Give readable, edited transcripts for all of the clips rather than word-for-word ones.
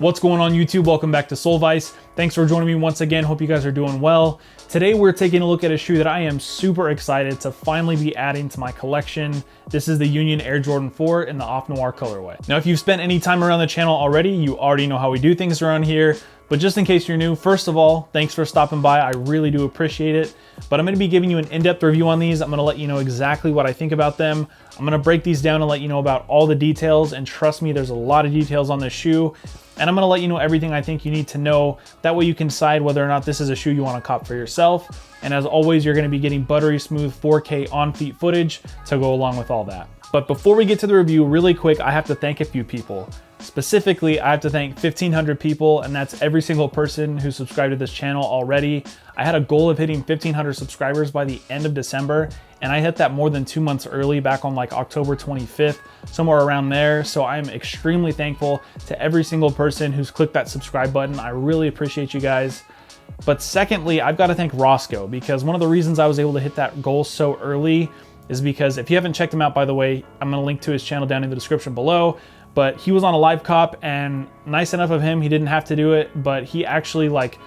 What's going on YouTube? Welcome back to Soulvice. Thanks for joining me once again. Hope you guys are doing well. Today we're taking a look at a shoe that I am super excited to finally be adding to my collection. This is the Union Air Jordan 4 in the Off Noir colorway. Now, if you've spent any time around the channel already, you already know how we do things around here. But just in case you're new, first of all, thanks for stopping by. I really do appreciate it. But I'm gonna be giving you an in-depth review on these. I'm gonna let you know exactly what I think about them. I'm gonna break these down and let you know about all the details. And trust me, there's a lot of details on this shoe. And I'm gonna let you know everything I think you need to know. That way you can decide whether or not this is a shoe you wanna cop for yourself. And as always, you're gonna be getting buttery smooth 4K on-feet footage to go along with all that. But before we get to the review, really quick, I have to thank a few people. Specifically, I have to thank 1,500 people, and that's every single person who subscribed to this channel already. I had a goal of hitting 1,500 subscribers by the end of December, and I hit that more than 2 months early, back on like October 25th, somewhere around there. So I'm extremely thankful to every single person who's clicked that subscribe button. I really appreciate you guys. But secondly, I've got to thank Roscoe, because one of the reasons I was able to hit that goal so early is because if you haven't checked him out, by the way, I'm gonna link to his channel down in the description below. But he was on a live cop, and nice enough of him, he didn't have to do it, but he actually like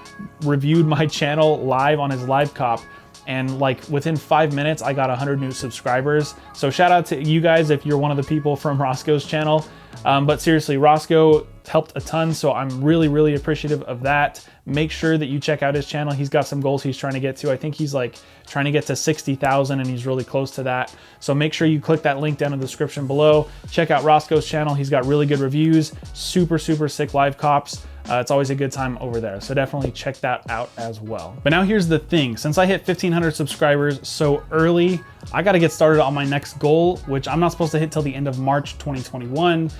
reviewed my channel live on his live cop. And like within 5 minutes, I got 100 new subscribers. So shout out to you guys if you're one of the people from Roscoe's channel. But seriously, Roscoe helped a ton, so I'm really appreciative of that. Make sure that you check out his channel. He's got some goals he's trying to get to. I think he's like trying to get to 60,000, and he's really close to that. So make sure you click that link down in the description below. Check out Roscoe's channel. He's got really good reviews, super sick live cops. It's always a good time over there. So definitely check that out as well. But now here's the thing. Since I hit 1,500 subscribers so early, I got to get started on my next goal, which I'm not supposed to hit till the end of March 2021.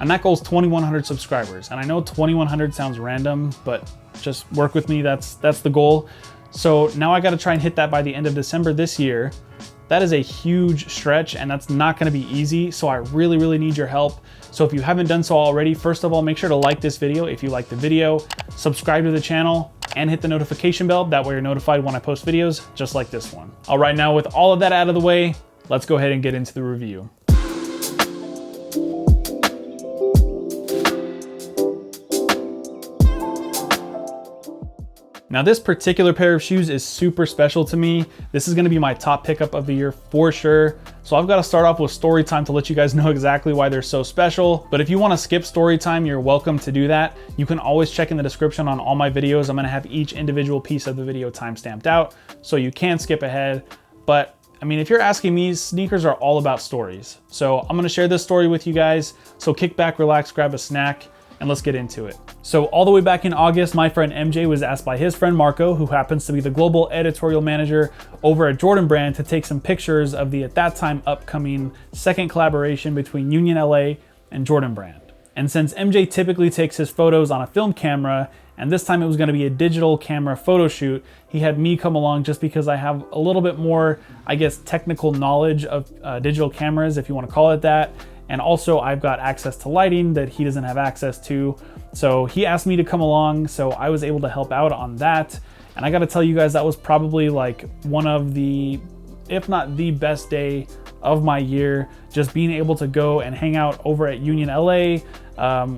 And that goal is 2,100 subscribers. And I know 2,100 sounds random, but just work with me. That's the goal. So now I got to try and hit that by the end of December this year. That is a huge stretch, and that's not going to be easy. So I really need your help. So if you haven't done so already, first of all, make sure to like this video if you like the video, subscribe to the channel, and hit the notification bell. That way you're notified when I post videos just like this one. All right, now with all of that out of the way, let's go ahead and get into the review. Now this particular pair of shoes is super special to me. This is gonna be my top pickup of the year for sure. So I've got to start off with story time to let you guys know exactly why they're so special. But if you want to skip story time, you're welcome to do that. You can always check in the description on all my videos. I'm gonna have each individual piece of the video time stamped out, so you can skip ahead. But I mean, if you're asking me, sneakers are all about stories. So I'm gonna share this story with you guys. So kick back, relax, grab a snack, and let's get into it. So all the way back in August, my friend MJ was asked by his friend Marco, who happens to be the global editorial manager over at Jordan Brand, to take some pictures of the, at that time, upcoming second collaboration between Union LA and Jordan Brand. And since MJ typically takes his photos on a film camera, and this time it was gonna be a digital camera photo shoot, he had me come along just because I have a little bit more, I guess, technical knowledge of digital cameras, if you wanna call it that. And also I've got access to lighting that he doesn't have access to. So he asked me to come along, so I was able to help out on that. And I gotta tell you guys, that was probably like one of the, if not the best day of my year, just being able to go and hang out over at Union LA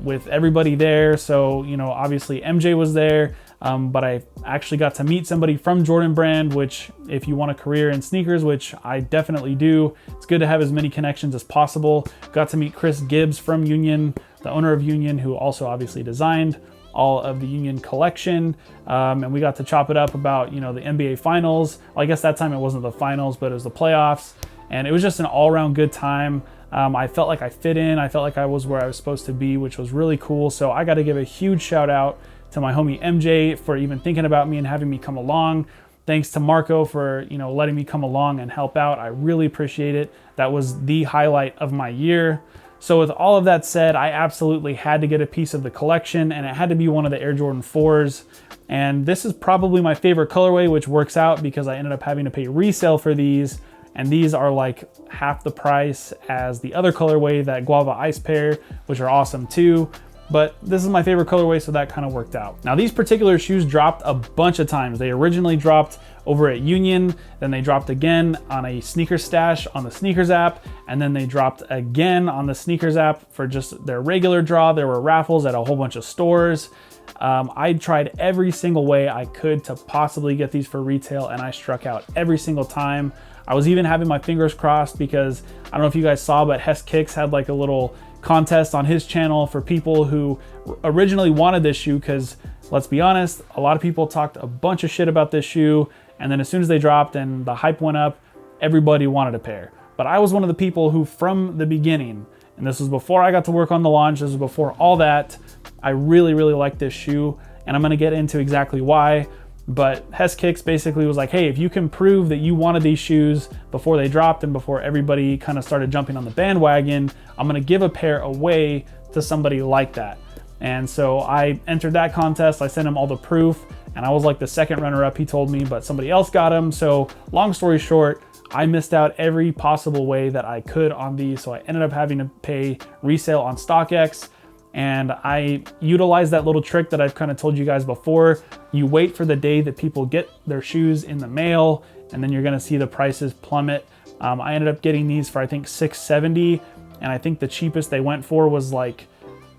with everybody there. So, you know, obviously MJ was there, but I actually got to meet somebody from Jordan Brand, which if you want a career in sneakers, which I definitely do, it's good to have as many connections as possible. Got to meet Chris Gibbs from Union, the owner of Union, who also obviously designed all of the Union collection. And we got to chop it up about, you know, the NBA finals. Well, I guess that time it wasn't the finals, but it was the playoffs. And it was just an all around good time. I felt like I fit in. I felt like I was where I was supposed to be, which was really cool. So I got to give a huge shout out to my homie MJ for even thinking about me and having me come along. Thanks to Marco for, you know, letting me come along and help out. I really appreciate it. That was the highlight of my year. So with all of that said, I absolutely had to get a piece of the collection, and it had to be one of the Air Jordan 4s. And this is probably my favorite colorway, which works out because I ended up having to pay resale for these. And these are like half the price as the other colorway, that Guava Ice pair, which are awesome too. but this is my favorite colorway, so that kind of worked out. Now these particular shoes dropped a bunch of times. They originally dropped over at Union, then they dropped again on a sneaker stash on the sneakers app, and then they dropped again on the sneakers app for just their regular draw. There were raffles at a whole bunch of stores. I tried every single way I could to possibly get these for retail, and I struck out every single time. I was even having my fingers crossed because I don't know if you guys saw, but Hess Kicks had like a little contest on his channel for people who originally wanted this shoe, because let's be honest, a lot of people talked a bunch of shit about this shoe, and then as soon as they dropped and the hype went up, everybody wanted a pair. But I was one of the people who from the beginning, and this was before I got to work on the launch, this was before all that, I really liked this shoe, and I'm gonna get into exactly why. But Hess Kicks basically was like, hey, if you can prove that you wanted these shoes before they dropped and before everybody kind of started jumping on the bandwagon, I'm gonna give a pair away to somebody like that. And so I entered that contest, I sent him all the proof, and I was like the second runner-up, he told me, but somebody else got him. So long story short, I missed out every possible way that I could on these, so I ended up having to pay resale on StockX. And I utilized that little trick that I've kind of told you guys before. You wait for the day that people get their shoes in the mail, and then you're gonna see the prices plummet. I ended up getting these for I think $670, and I think the cheapest they went for was like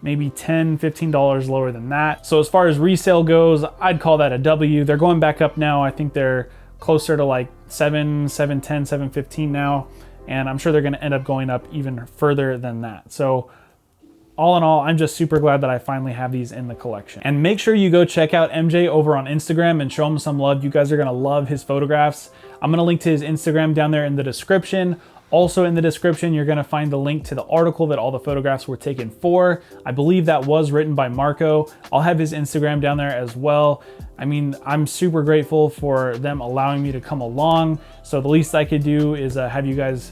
maybe $10, $15 lower than that. So as far as resale goes, I'd call that a W. They're going back up now. I think they're closer to like $7, $710, $715 now, and I'm sure they're gonna end up going up even further than that. So all in all, I'm just super glad that I finally have these in the collection. And make sure you go check out MJ over on Instagram and show him some love. You guys are gonna love his photographs. I'm gonna link to his Instagram down there in the description. Also in the description, you're gonna find the link to the article that all the photographs were taken for. I believe that was written by Marco. I'll have his Instagram down there as well. I mean, I'm super grateful for them allowing me to come along. So the least I could do is have you guys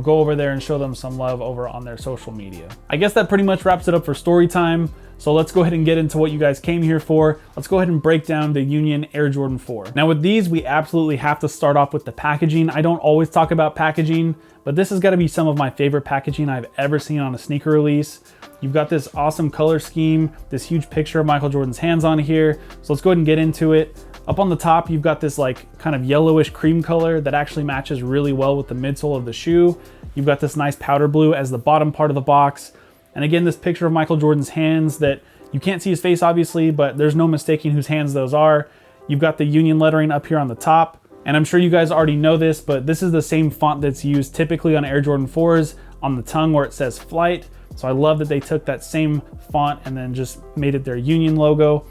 go over there and show them some love over on their social media. I guess that pretty much wraps it up for story time. So let's go ahead and get into what you guys came here for. Let's go ahead and break down the Union Air Jordan 4. Now with these, we absolutely have to start off with the packaging. I don't always talk about packaging, but this has got to be some of my favorite packaging I've ever seen on a sneaker release. You've got this awesome color scheme, this huge picture of Michael Jordan's hands on here. So let's go ahead and get into it. Up on the top, you've got this like kind of yellowish cream color that actually matches really well with the midsole of the shoe. You've got this nice powder blue as the bottom part of the box. And again, this picture of Michael Jordan's hands that you can't see his face obviously, but there's no mistaking whose hands those are. You've got the Union lettering up here on the top. And I'm sure you guys already know this, but this is the same font that's used typically on Air Jordan 4s on the tongue where it says Flight. So I love that they took that same font and then just made it their Union logo.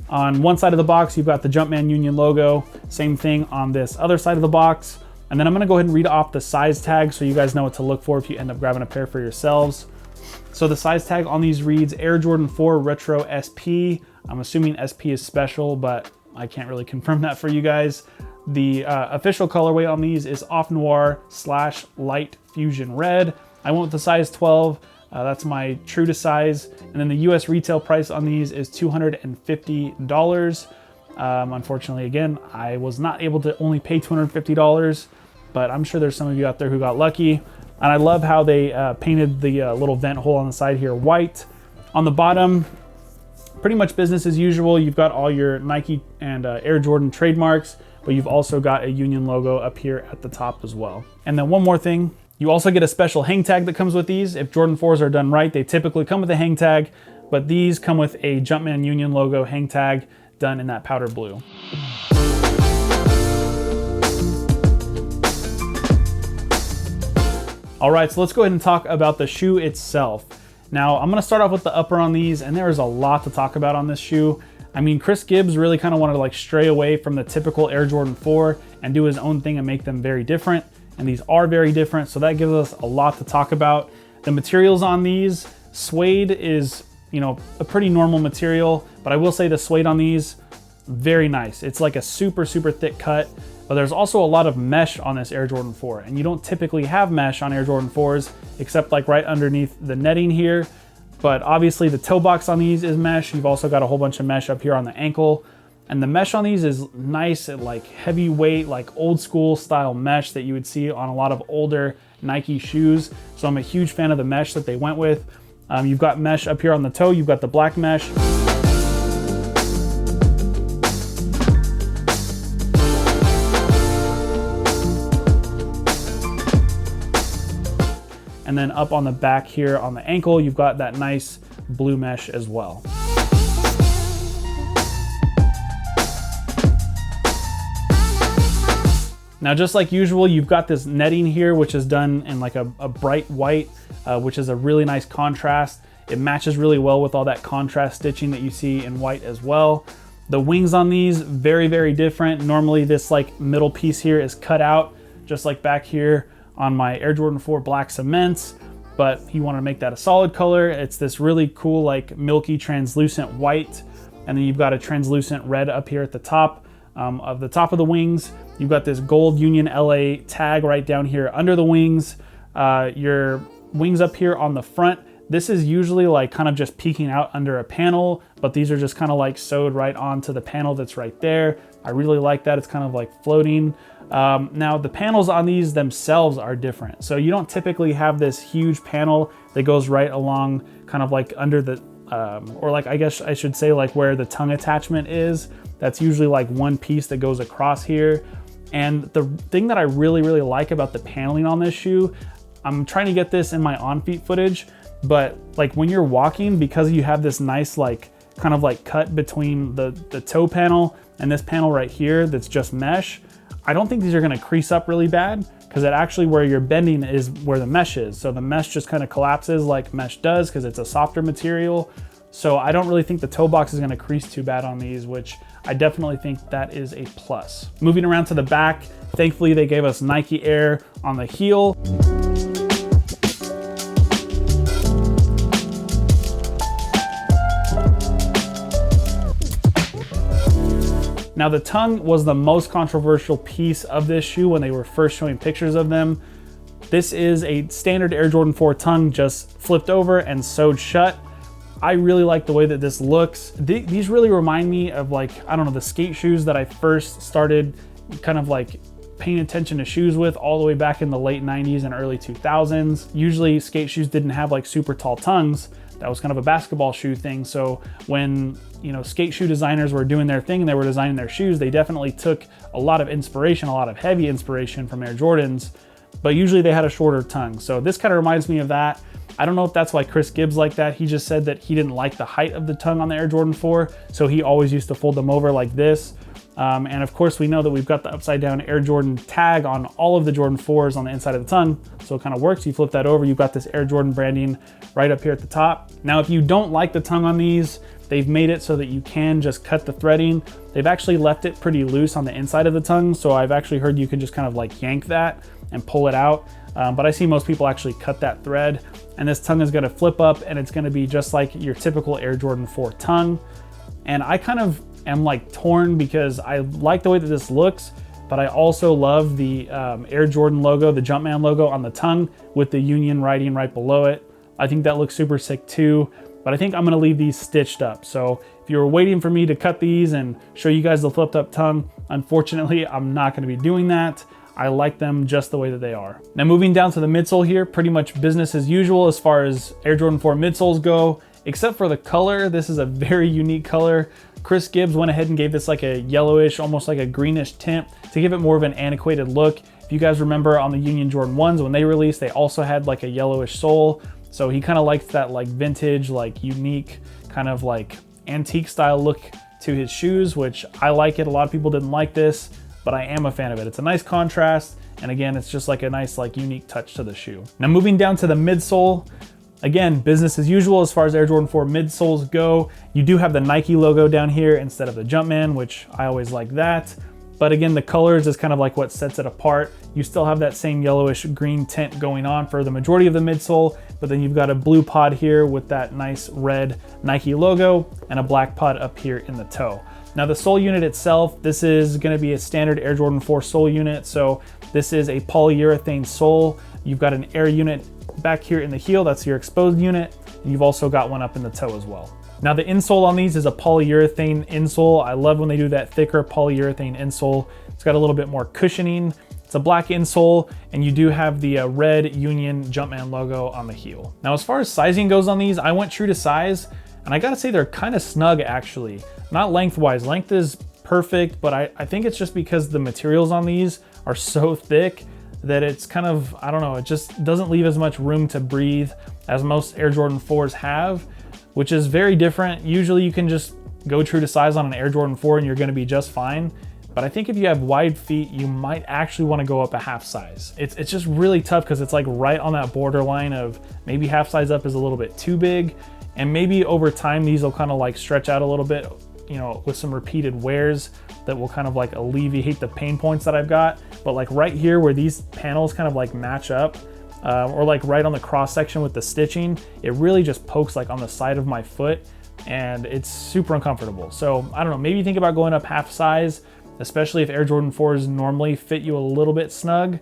On one side of the box, you've got the Jumpman Union logo. Same thing on this other side of the box. And then I'm gonna go ahead and read off the size tag so you guys know what to look for if you end up grabbing a pair for yourselves. So the size tag on these reads Air Jordan 4 Retro SP. I'm assuming SP is special, but I can't really confirm that for you guys. The official colorway on these is Off Noir / Light Fusion Red. I went with the size 12. That's my true to size. And then the US retail price on these is $250. Unfortunately, again, I was not able to only pay $250, but I'm sure there's some of you out there who got lucky. And I love how they painted the little vent hole on the side here white. On the bottom, pretty much business as usual. You've got all your Nike and Air Jordan trademarks, but you've also got a Union logo up here at the top as well. And then one more thing, you also get a special hang tag that comes with these. If Jordan 4s are done right, they typically come with a hang tag, but these come with a Jumpman Union logo hang tag done in that powder blue. All right, so let's go ahead and talk about the shoe itself. Now, I'm gonna start off with the upper on these, and there is a lot to talk about on this shoe. I mean, Chris Gibbs really kind of wanted to like stray away from the typical Air Jordan 4 and do his own thing and make them very different. And these are very different, so that gives us a lot to talk about. The materials on these, suede is, a pretty normal material, but I will say the suede on these, very nice. It's like a super thick cut, but there's also a lot of mesh on this Air Jordan 4, and you don't typically have mesh on Air Jordan 4s, except like right underneath the netting here. But obviously the toe box on these is mesh. You've also got a whole bunch of mesh up here on the ankle. And the mesh on these is nice, like heavyweight, like old school style mesh that you would see on a lot of older Nike shoes. So I'm a huge fan of the mesh that they went with. You've got mesh up here on the toe, you've got the black mesh. And then up on the back here on the ankle, you've got that nice blue mesh as well. Now, just like usual, you've got this netting here, which is done in like a bright white, which is a really nice contrast. It matches really well with all that contrast stitching that you see in white as well. The wings on these, very, very different. Normally this like middle piece here is cut out, just like back here on my Air Jordan 4 black cements, but he wanted to make that a solid color. It's this really cool, like milky translucent white. And then you've got a translucent red up here at the top of the wings. You've got this gold Union LA tag right down here under the wings. Your wings up here on the front. This is usually like kind of just peeking out under a panel, but these are just kind of like sewed right onto the panel that's right there. I really like that. It's kind of like floating. Now the panels on these themselves are different. So you don't typically have this huge panel that goes right along kind of like under the, or like, I guess I should say like where the tongue attachment is. That's usually like one piece that goes across here. And the thing that I really, really like about the paneling on this shoe, I'm trying to get this in my on-feet footage, but like when you're walking, because you have this nice like kind of like cut between the toe panel and this panel right here that's just mesh, I don't think these are gonna crease up really bad, because it actually where you're bending is where the mesh is. So the mesh just kind of collapses like mesh does because it's a softer material. So I don't really think the toe box is gonna crease too bad on these, which I definitely think that is a plus. Moving around to the back, thankfully they gave us Nike Air on the heel. Now the tongue was the most controversial piece of this shoe when they were first showing pictures of them. This is a standard Air Jordan 4 tongue just flipped over and sewed shut. I really like the way that this looks. These really remind me of like, I don't know, the skate shoes that I first started kind of like paying attention to shoes with all the way back in the late 90s and early 2000s. Usually skate shoes didn't have like super tall tongues. That was kind of a basketball shoe thing. So when, you know, skate shoe designers were doing their thing and they were designing their shoes, they definitely took a lot of inspiration, a lot of heavy inspiration from Air Jordans, but usually they had a shorter tongue. So this kind of reminds me of that. I don't know if that's why Chris Gibbs like that. He just said that he didn't like the height of the tongue on the Air Jordan 4, so he always used to fold them over like this. And of course we know that we've got the upside down Air Jordan tag on all of the Jordan 4s on the inside of the tongue. So it kind of works. You flip that over, you've got this Air Jordan branding right up here at the top. Now, if you don't like the tongue on these, they've made it so that you can just cut the threading. They've actually left it pretty loose on the inside of the tongue. So I've actually heard you can just kind of like yank that and pull it out. But I see most people actually cut that thread, and this tongue is gonna flip up and it's gonna be just like your typical Air Jordan 4 tongue. And I kind of am like torn because I like the way that this looks, but I also love the Air Jordan logo, the Jumpman logo on the tongue with the Union writing right below it. I think that looks super sick too, but I think I'm gonna leave these stitched up. So if you were waiting for me to cut these and show you guys the flipped up tongue, unfortunately, I'm not gonna be doing that. I like them just the way that they are. Now moving down to the midsole here, pretty much business as usual as far as Air Jordan 4 midsoles go, except for the color. This is a very unique color. Chris Gibbs went ahead and gave this like a yellowish, almost like a greenish tint to give it more of an antiquated look. If you guys remember on the Union Jordan 1s when they released, they also had like a yellowish sole. So he kind of likes that like vintage, like unique, kind of like antique style look to his shoes, which I like it. A lot of people didn't like this, but I am a fan of it. It's a nice contrast. And again, it's just like a nice, like unique touch to the shoe. Now moving down to the midsole, again, business as usual as far as Air Jordan 4 midsoles go. You do have the Nike logo down here instead of the Jumpman, which I always like that. But again, the colors is kind of like what sets it apart. You still have that same yellowish green tint going on for the majority of the midsole, but then you've got a blue pod here with that nice red Nike logo and a black pod up here in the toe. Now the sole unit itself, this is gonna be a standard Air Jordan 4 sole unit. So this is a polyurethane sole. You've got an air unit back here in the heel, that's your exposed unit. And you've also got one up in the toe as well. Now the insole on these is a polyurethane insole. I love when they do that thicker polyurethane insole. It's got a little bit more cushioning. It's It's a black insole, and you do have the red Union Jumpman logo on the heel. Now, as far as sizing goes on these, I went true to size, and I gotta say they're kind of snug actually. Not lengthwise, length is perfect, but I think it's just because the materials on these are so thick that it's kind of, I don't know, it just doesn't leave as much room to breathe as most Air Jordan 4s have, which is very different. Usually you can just go true to size on an Air Jordan 4 and you're gonna be just fine. But I think if you have wide feet, you might actually wanna go up a half size. It's just really tough because it's like right on that borderline of maybe half size up is a little bit too big, and maybe over time these will kind of like stretch out a little bit, you know, with some repeated wears that will kind of like alleviate the pain points that I've got. But like right here where these panels kind of like match up, or like right on the cross section with the stitching, it really just pokes like on the side of my foot and it's super uncomfortable. So I don't know, maybe think about going up half size, especially if Air Jordan 4s normally fit you a little bit snug.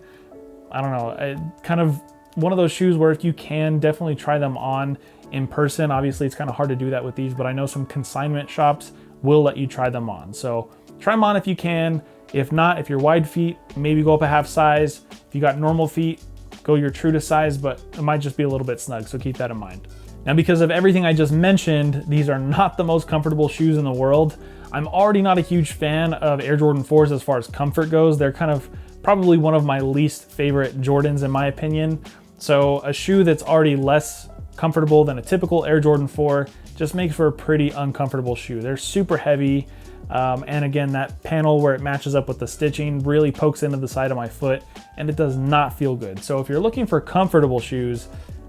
I don't know, kind of one of those shoes where if you can, definitely try them on in person. Obviously it's kind of hard to do that with these, but I know some consignment shops will let you try them on. So try them on if you can. If not, if you're wide feet, maybe go up a half size. If you got normal feet, go your true to size, but it might just be a little bit snug, so keep that in mind. Now, because of everything I just mentioned, these are not the most comfortable shoes in the world. I'm already not a huge fan of Air Jordan 4s as far as comfort goes. They're kind of probably one of my least favorite Jordans in my opinion. So a shoe that's already less comfortable than a typical Air Jordan 4 just makes for a pretty uncomfortable shoe. They're super heavy. And again, that panel where it matches up with the stitching really pokes into the side of my foot and it does not feel good. So if you're looking for comfortable shoes,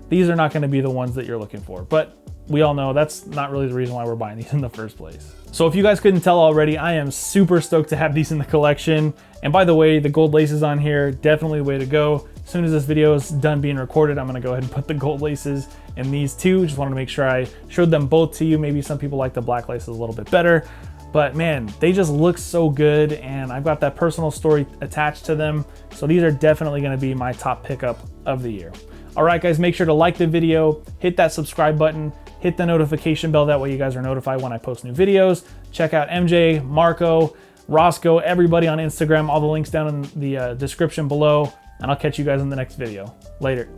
these are not going to be the ones that you're looking for. But we all know that's not really the reason why we're buying these in the first place. So if you guys couldn't tell already, I am super stoked to have these in the collection. And by the way, the gold laces on here, definitely the way to go. As soon as this video is done being recorded, I'm gonna go ahead and put the gold laces in these too. Just wanted to make sure I showed them both to you. Maybe some people like the black laces a little bit better, but man, they just look so good and I've got that personal story attached to them. So these are definitely gonna be my top pickup of the year. All right, guys, make sure to like the video, hit that subscribe button, hit the notification bell. That way you guys are notified when I post new videos. Check out MJ, Marco, Roscoe, everybody on Instagram, all the links down in the description below, and I'll catch you guys in the next video. Later.